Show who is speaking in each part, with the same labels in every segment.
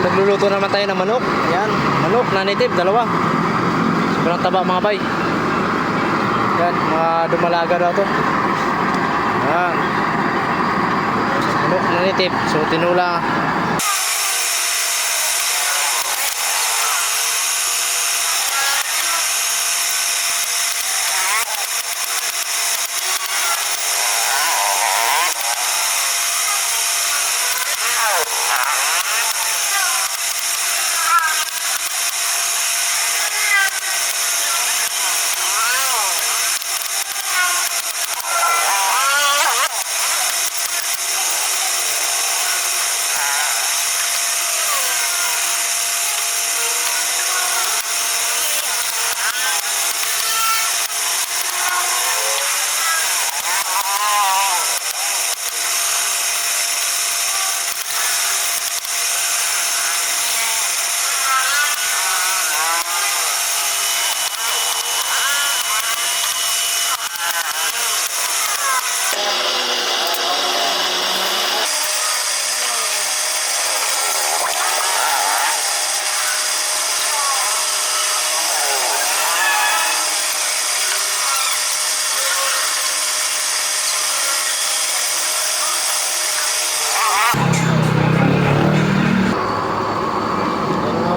Speaker 1: Nagluluto naman tayo ng manok. Yan, manok na native, dalawa. Sobrang taba mga bay. Yan, mga dumalaga daw to. Yan. Manok na native. So tinula.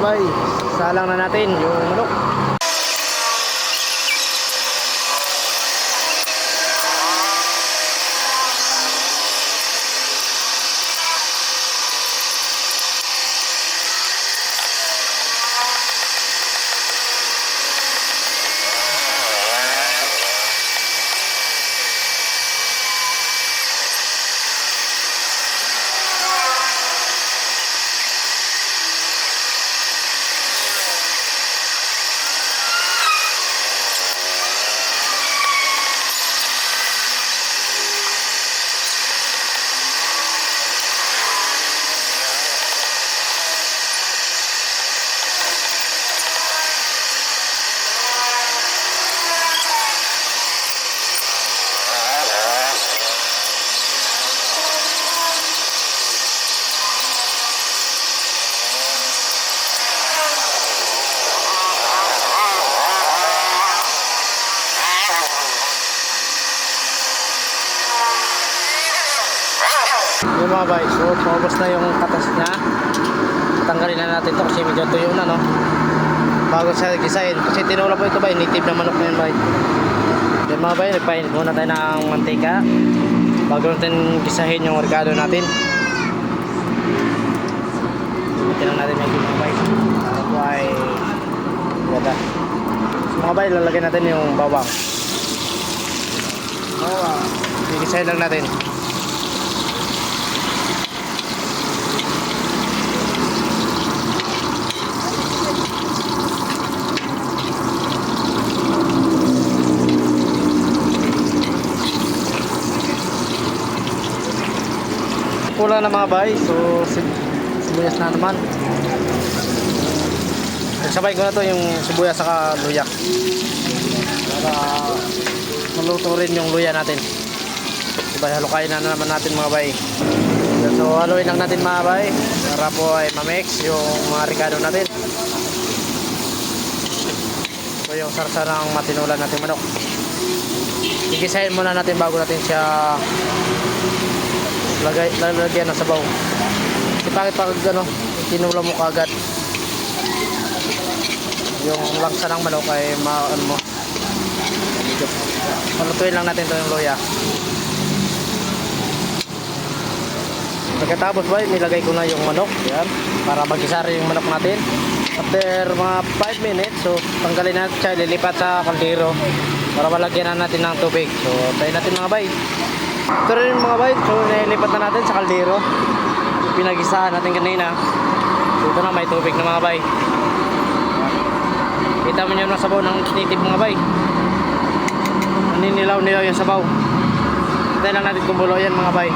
Speaker 1: Bay, salang na natin yung manok. Yung mga bay, so paubos na yung katas niya. Tanggalin na natin to kasi medyo tuyo na, no, bago siya gisahin. Kasi tinula po ito bay, native na manok na yun bay. Yung mga bay, nagpainit muna tayo ng mantika bago natin gisahin yung organo natin. Ito lang natin medyo mga bay para po ay ganda. So mga bay, lalagyan natin yung bawang. Gisahin lang natin. Kulang na mga bay, so sibuyas na naman. Nagsabay ko na to yung sibuyas saka luya para maluto rin yung luya natin. Diba, halukain na naman natin mga bay. So haluin lang natin mga bay para po ay ma-mix yung mga ricado natin. So yung sarsarang matinulan natin manok, igisahin muna natin bago natin siya lalagyan ng sabaw. Kasi pangit pag ano, tinula mo kagad yung langsa ng manok ay ano mo, palutuin lang natin ito yung loya. Pagkatapos ba, nilagay ko na yung manok. Yan, para mag-isari yung manok natin. After mga 5 minutes, so tanggalin natin siya, lilipat sa kaldero para malagyan na natin ng tubig. So tayo natin mga bay. Ito rin yung mga bay, so nilipat na natin sa kaldero. Pinag-isahan natin kanina. So ito na, may tubig na mga bay. Kita mo nyo ng sabaw ng native mga bay. Naninilaw-nilaw yung sabaw. Tayo lang natin kumulo yan mga bay.